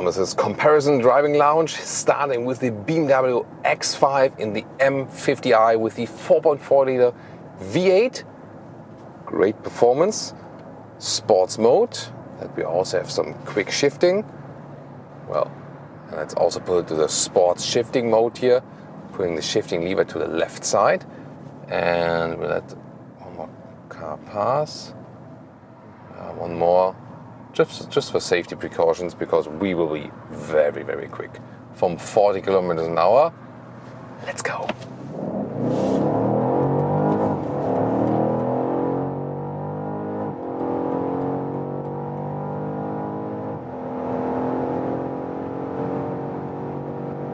Thomas's comparison driving lounge, starting with the BMW X5 in the M50i with the 4.4 liter V8. Great performance. Sports mode, that we also have some quick shifting. Well, and let's also put it to the sports shifting mode here, putting the shifting lever to the left side. And we'll let one more car pass. One more, just for safety precautions, because we will be very, very quick. From 40 kilometers an hour, let's go.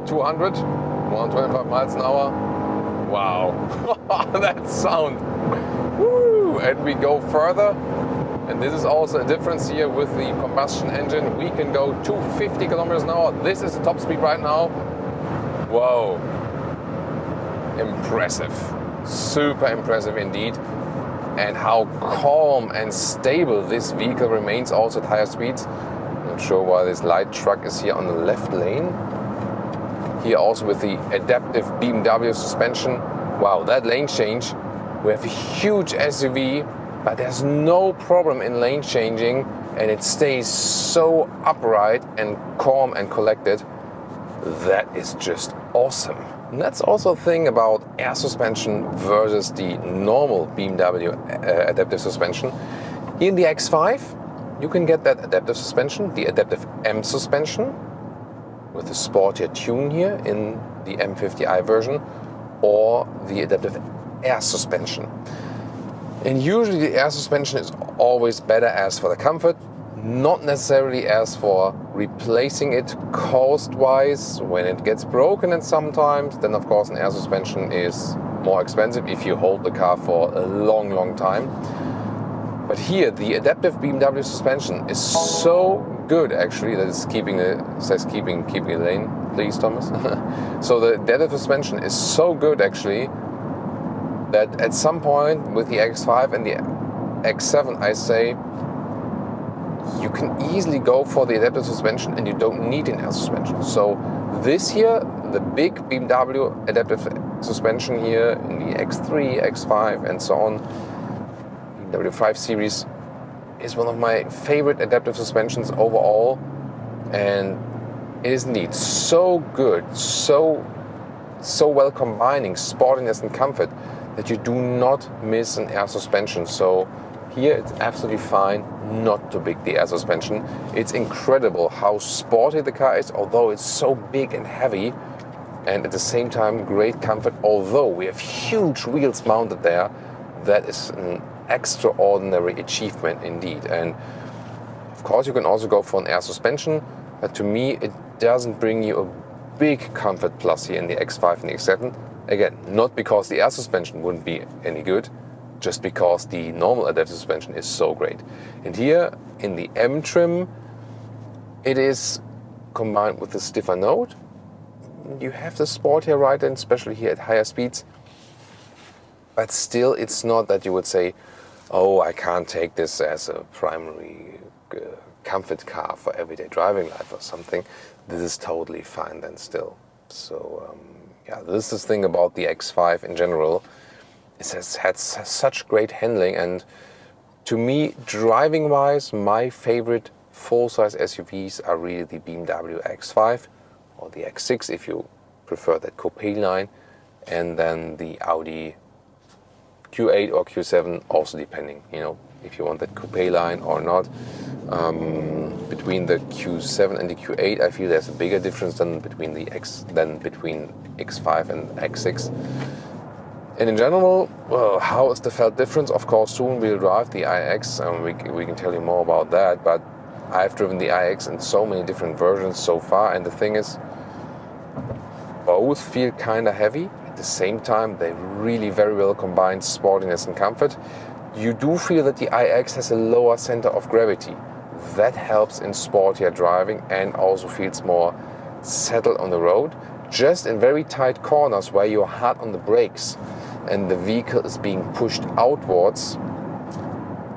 (200), 125 miles an hour. Wow, that sound. Woo. And we go further. And this is also a difference here with the combustion engine. We can go 250 kilometers an hour. This is the top speed right now. Whoa. Impressive. Super impressive indeed. And how calm and stable this vehicle remains also at higher speeds. Not sure why this light truck is here on the left lane. Here also with the adaptive BMW suspension. Wow, that lane change. We have a huge SUV, but there's no problem in lane changing, and it stays so upright and calm and collected. That is just awesome. And that's also a thing about air suspension versus the normal BMW adaptive suspension. Here in the X5, you can get that adaptive suspension, the adaptive M suspension, with the sportier tune here in the M50i version, or the adaptive air suspension. And usually the air suspension is always better as for the comfort, not necessarily as for replacing it cost-wise when it gets broken, and sometimes then of course an air suspension is more expensive if you hold the car for a long time. But here the adaptive BMW suspension is so good actually that it's keeping a lane, please Thomas. So the adaptive suspension is so good actually that at some point with the X5 and the X7, I say you can easily go for the adaptive suspension and you don't need an air suspension. So this here, the big BMW adaptive suspension here in the X3, X5 and so on, BMW 5 Series, is one of my favorite adaptive suspensions overall, and it is indeed so good, so well combining sportiness and comfort that you do not miss an air suspension. So here it's absolutely fine not to pick the air suspension. It's incredible how sporty the car is, although it's so big and heavy, and at the same time great comfort, although we have huge wheels mounted there. That is an extraordinary achievement indeed. And of course you can also go for an air suspension, but to me it doesn't bring you a big comfort plus here in the X5 and the X7. Again, not because the air suspension wouldn't be any good, just because the normal adaptive suspension is so great. And here in the M trim, it is combined with the stiffer note. You have the sport here, right, and especially here at higher speeds. But still, it's not that you would say, oh, I can't take this as a primary comfort car for everyday driving life or something. This is totally fine then still. So yeah, this is the thing about the X5 in general. It has had such great handling, and to me, driving-wise, my favorite full-size SUVs are really the BMW X5 or the X6 if you prefer that coupe line, and then the Audi Q8 or Q7, also depending, if you want that coupe line or not. Between the Q7 and the Q8, I feel there's a bigger difference than between X5 and X6. And in general, well, how is the felt difference? Of course, soon we'll drive the iX, and we can tell you more about that. But I've driven the iX in so many different versions so far, and the thing is, both feel kind of heavy. At the same time, they really very well combine sportiness and comfort. You do feel that the iX has a lower center of gravity. That helps in sportier driving and also feels more settled on the road. Just in very tight corners where you're hard on the brakes and the vehicle is being pushed outwards,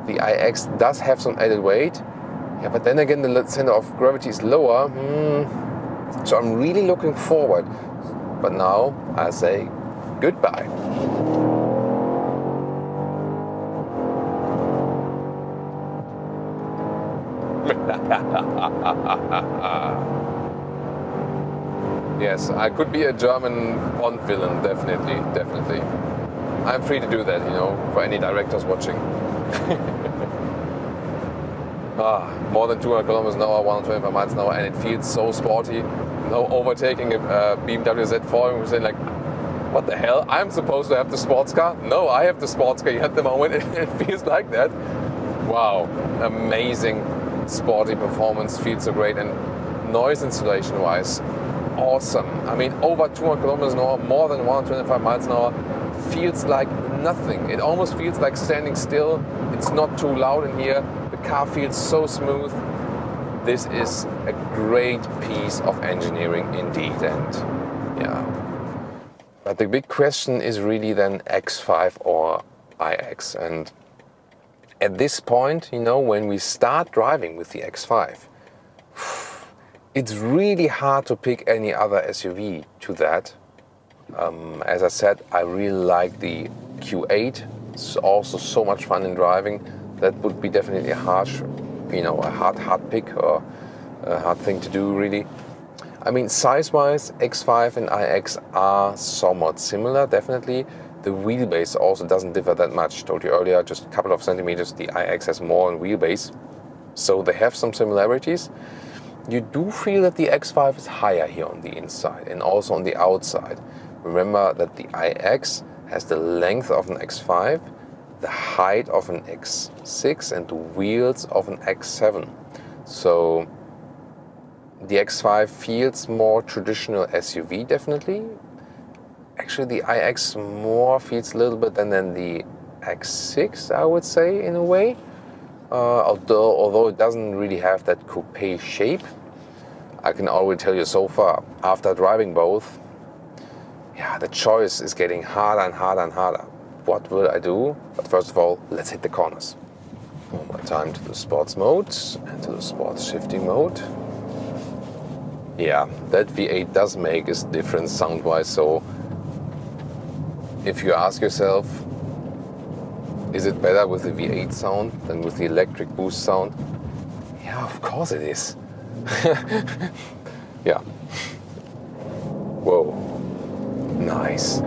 the iX does have some added weight, Yeah, but then again, the center of gravity is lower. So I'm really looking forward. But now I say goodbye. Yes, I could be a German Bond villain, definitely. I'm free to do that, for any directors watching. More than 200 kilometers an hour, 125 miles an hour, and it feels so sporty. Overtaking a BMW Z4 and saying like, what the hell? I'm supposed to have the sports car? No, I have the sports car at the moment. It feels like that. Wow, amazing sporty performance, feels so great, and noise insulation wise, awesome. I mean, over 200 kilometers an hour, more than 125 miles an hour, feels like nothing. It almost feels like standing still. It's not too loud in here. The car feels so smooth. This is a great piece of engineering indeed, and yeah. But the big question is really then X5 or iX, and at this point, when we start driving with the X5, it's really hard to pick any other SUV to that. As I said, I really like the Q8. It's also so much fun in driving. That would be definitely a hard pick, or a hard thing to do, really. I mean, size-wise, X5 and iX are somewhat similar, definitely. The wheelbase also doesn't differ that much. I told you earlier, just a couple of centimeters. The iX has more in wheelbase, so they have some similarities. You do feel that the X5 is higher here on the inside and also on the outside. Remember that the iX has the length of an X5, the height of an X6, and the wheels of an X7. So the X5 feels more traditional SUV, definitely. Actually, the iX more feels a little bit than the X6, I would say, in a way. Although it doesn't really have that coupe shape. I can already tell you so far, after driving both, the choice is getting harder and harder and harder. What will I do? But first of all, let's hit the corners. One more time to the sports mode and to the sports shifting mode. Yeah, that V8 does make a difference sound-wise, so if you ask yourself, is it better with the V8 sound than with the electric boost sound? Yeah, of course it is. Yeah. Whoa. Nice.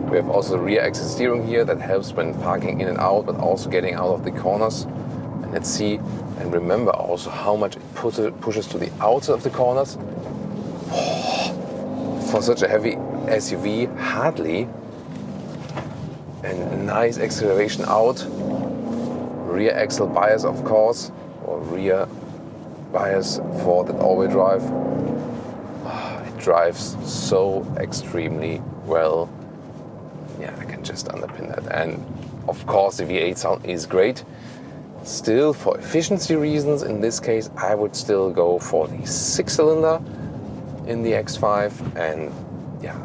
We have also the rear exit steering here that helps when parking in and out, but also getting out of the corners. And let's see, and remember also how much it pushes to the outside of the corners. For such a heavy SUV, hardly. And nice acceleration out. Rear axle bias, of course, or rear bias for that all-wheel drive. It drives so extremely well. Yeah, I can just underpin that. And of course, the V8 sound is great. Still, for efficiency reasons, in this case, I would still go for the 6-cylinder in the X5, and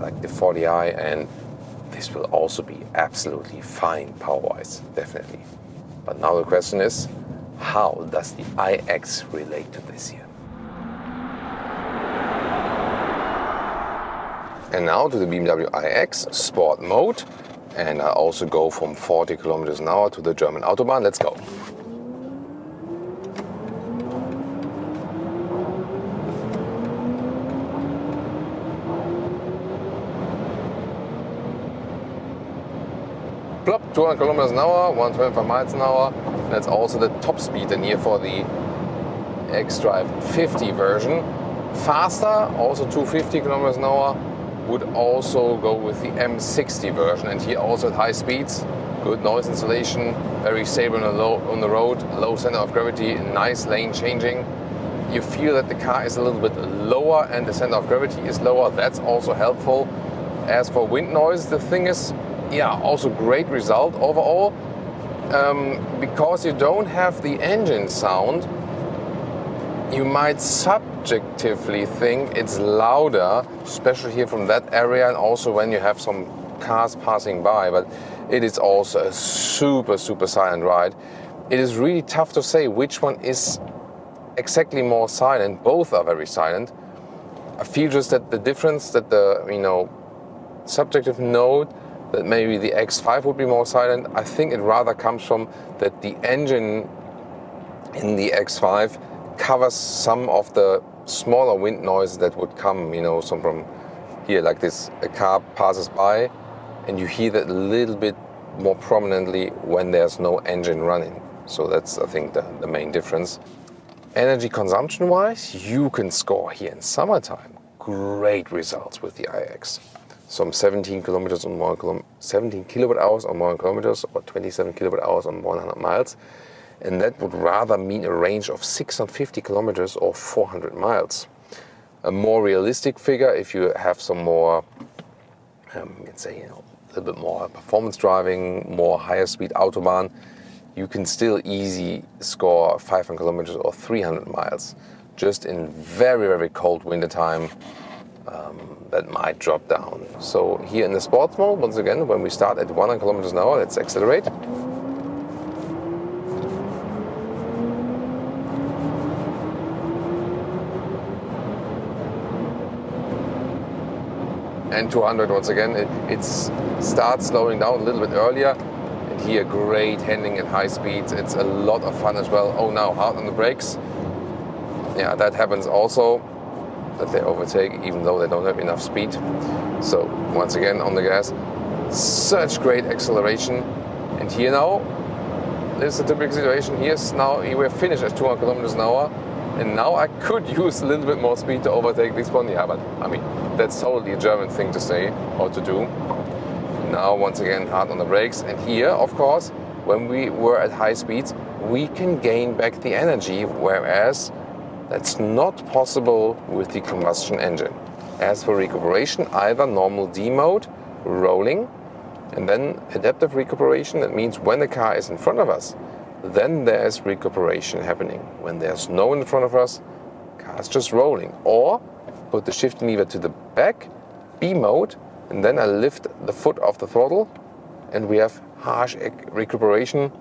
like the 40i, and this will also be absolutely fine power-wise, definitely. But now the question is, how does the iX relate to this here? And now to the BMW iX Sport mode, and I also go from 40 kilometers an hour to the German Autobahn. Let's go. Plop, 200 kilometers an hour, 125 miles an hour. That's also the top speed in here for the xDrive 50 version. Faster, also 250 kilometers an hour, would also go with the M60 version. And here also at high speeds, good noise insulation, very stable on the road, low center of gravity, nice lane changing. You feel that the car is a little bit lower and the center of gravity is lower. That's also helpful. As for wind noise, the thing is, also great result overall. Because you don't have the engine sound, you might subjectively think it's louder, especially here from that area, and also when you have some cars passing by, but it is also a super, super silent ride. It is really tough to say which one is exactly more silent. Both are very silent. I feel just that the difference, that the subjective note, that maybe the X5 would be more silent, I think it rather comes from that the engine in the X5 covers some of the smaller wind noises that would come, some from here, like this, a car passes by and you hear that a little bit more prominently when there's no engine running. So that's, I think, the main difference. Energy consumption wise, you can score here in summertime great results with the iX. Some 17 kilometers on 17 kilowatt hours on 1 kilometers, or 27 kilowatt hours on 100 miles. And that would rather mean a range of 650 kilometers or 400 miles. A more realistic figure, if you have some more, let's say, a little bit more performance driving, more higher speed Autobahn, you can still easily score 500 kilometers or 300 miles. Just in very, very cold winter time, that might drop down. So here in the sports mode, once again, when we start at 100 kilometers an hour, let's accelerate. And 200 once again, it starts slowing down a little bit earlier. And here, great handling at high speeds. It's a lot of fun as well. Oh, now hard on the brakes. Yeah, that happens also, that they overtake even though they don't have enough speed. So once again on the gas, such great acceleration. And here now, this is a typical situation. Here's now, we're finished at 200 kilometers an hour. And now I could use a little bit more speed to overtake this one. Yeah, but I mean, that's totally a German thing to say or to do. Now, once again, hard on the brakes. And here, of course, when we were at high speeds, we can gain back the energy, whereas that's not possible with the combustion engine. As for recuperation, either normal D mode, rolling, and then adaptive recuperation. That means when the car is in front of us, then there's recuperation happening. When there's no one in front of us, car's just rolling. Or put the shifting lever to the back, B mode, and then I lift the foot off the throttle, and we have harsh recuperation.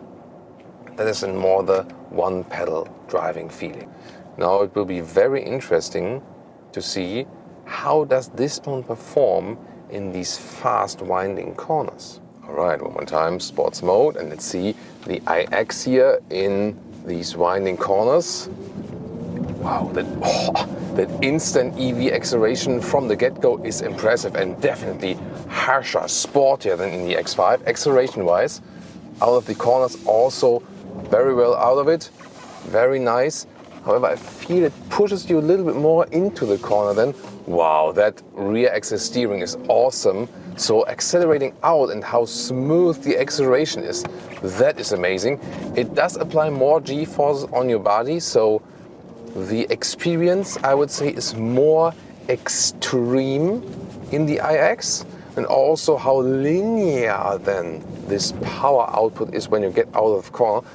That is in more the one pedal driving feeling. Now it will be very interesting to see how does this one perform in these fast winding corners. Alright, one more time, sports mode, and let's see the iX here in these winding corners. Wow, that instant EV acceleration from the get-go is impressive and definitely harsher, sportier than in the X5. Acceleration-wise, out of the corners also very well out of it, very nice. However, I feel it pushes you a little bit more into the corner then. Wow, that rear axle steering is awesome. So accelerating out and how smooth the acceleration is, that is amazing. It does apply more G-forces on your body, so the experience, I would say, is more extreme in the iX, and also how linear then this power output is when you get out of the corner.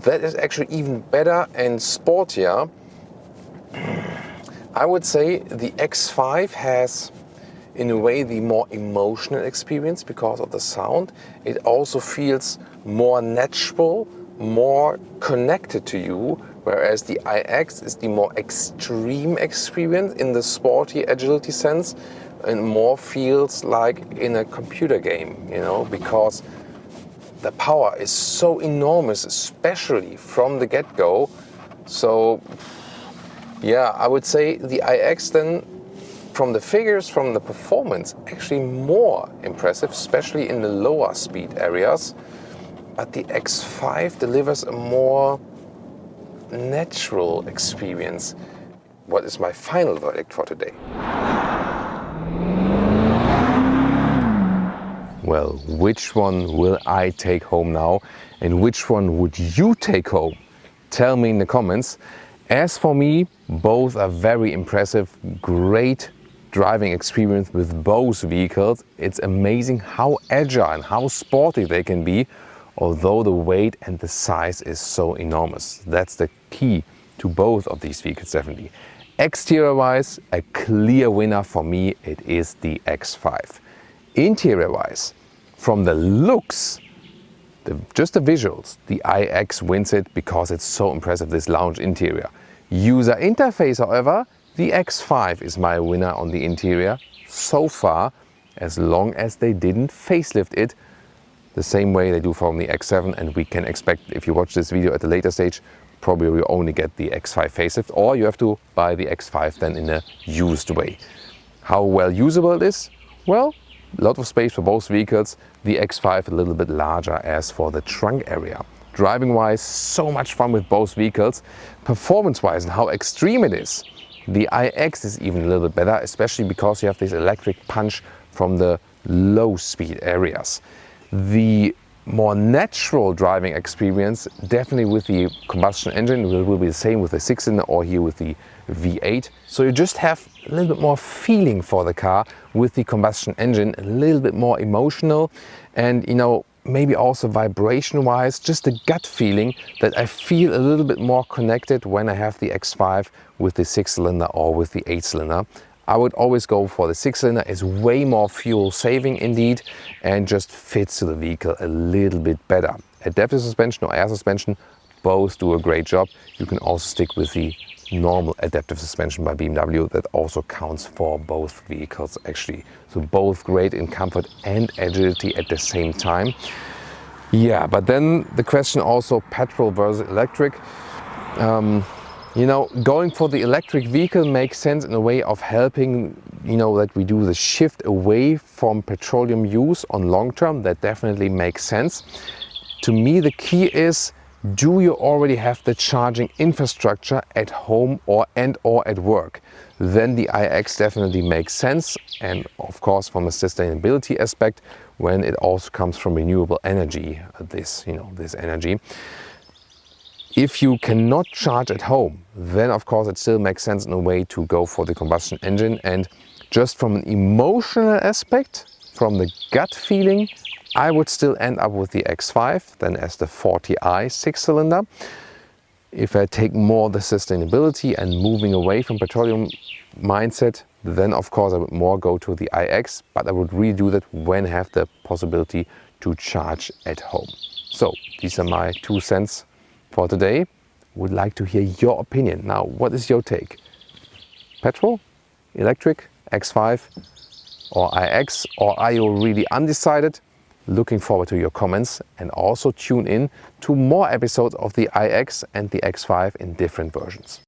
That is actually even better and sportier. I would say the X5 has, in a way, the more emotional experience because of the sound. It also feels more natural, more connected to you, whereas the iX is the more extreme experience in the sporty agility sense, and more feels like in a computer game, because the power is so enormous, especially from the get-go. So yeah, I would say the iX then, from the figures, from the performance, actually more impressive, especially in the lower speed areas. But the X5 delivers a more natural experience. What is my final verdict for today? Well, which one will I take home now, and which one would you take home? Tell me in the comments. As for me, both are very impressive, great driving experience with both vehicles. It's amazing how agile and how sporty they can be, although the weight and the size is so enormous. That's the key to both of these vehicles, definitely. Exterior-wise, a clear winner for me, it is the X5. Interior-wise, from the looks, just the visuals, the iX wins it because it's so impressive, this lounge interior. user interface, however, the X5 is my winner on the interior so far, as long as they didn't facelift it the same way they do from the X7, and we can expect, if you watch this video at a later stage, probably we only get the X5 facelift, or you have to buy the X5 then in a used way. How well usable it is? Well, a lot of space for both vehicles. The X5 a little bit larger as for the trunk area. Driving wise, so much fun with both vehicles. Performance wise and how extreme it is, the iX is even a little bit better, especially because you have this electric punch from the low speed areas. The more natural driving experience, definitely with the combustion engine, will be the same with the 6-cylinder or here with the V8. So you just have a little bit more feeling for the car with the combustion engine, a little bit more emotional, and maybe also vibration wise, just a gut feeling that I feel a little bit more connected when I have the X5 with the 6-cylinder or with the 8-cylinder. I would always go for the 6-cylinder. It's way more fuel saving indeed, and just fits to the vehicle a little bit better. Adaptive suspension or air suspension, both do a great job. You can also stick with the normal adaptive suspension by BMW. That also counts for both vehicles actually. So both great in comfort and agility at the same time. Yeah, but then the question also, petrol versus electric. Going for the electric vehicle makes sense in a way of helping, that we do the shift away from petroleum use on long term. That definitely makes sense. To me, the key is, do you already have the charging infrastructure at home or at work? Then the iX definitely makes sense. And of course, from a sustainability aspect, when it also comes from renewable energy, this energy. If you cannot charge at home, then of course it still makes sense in a way to go for the combustion engine. And just from an emotional aspect, from the gut feeling, I would still end up with the X5 than as the 40i 6-cylinder. If I take more the sustainability and moving away from petroleum mindset, then of course I would more go to the iX, but I would really do that when I have the possibility to charge at home. So these are my 2 cents for today. Would like to hear your opinion. Now, what is your take? Petrol, electric, X5 or iX, or are you really undecided? Looking forward to your comments, and also tune in to more episodes of the iX and the X5 in different versions.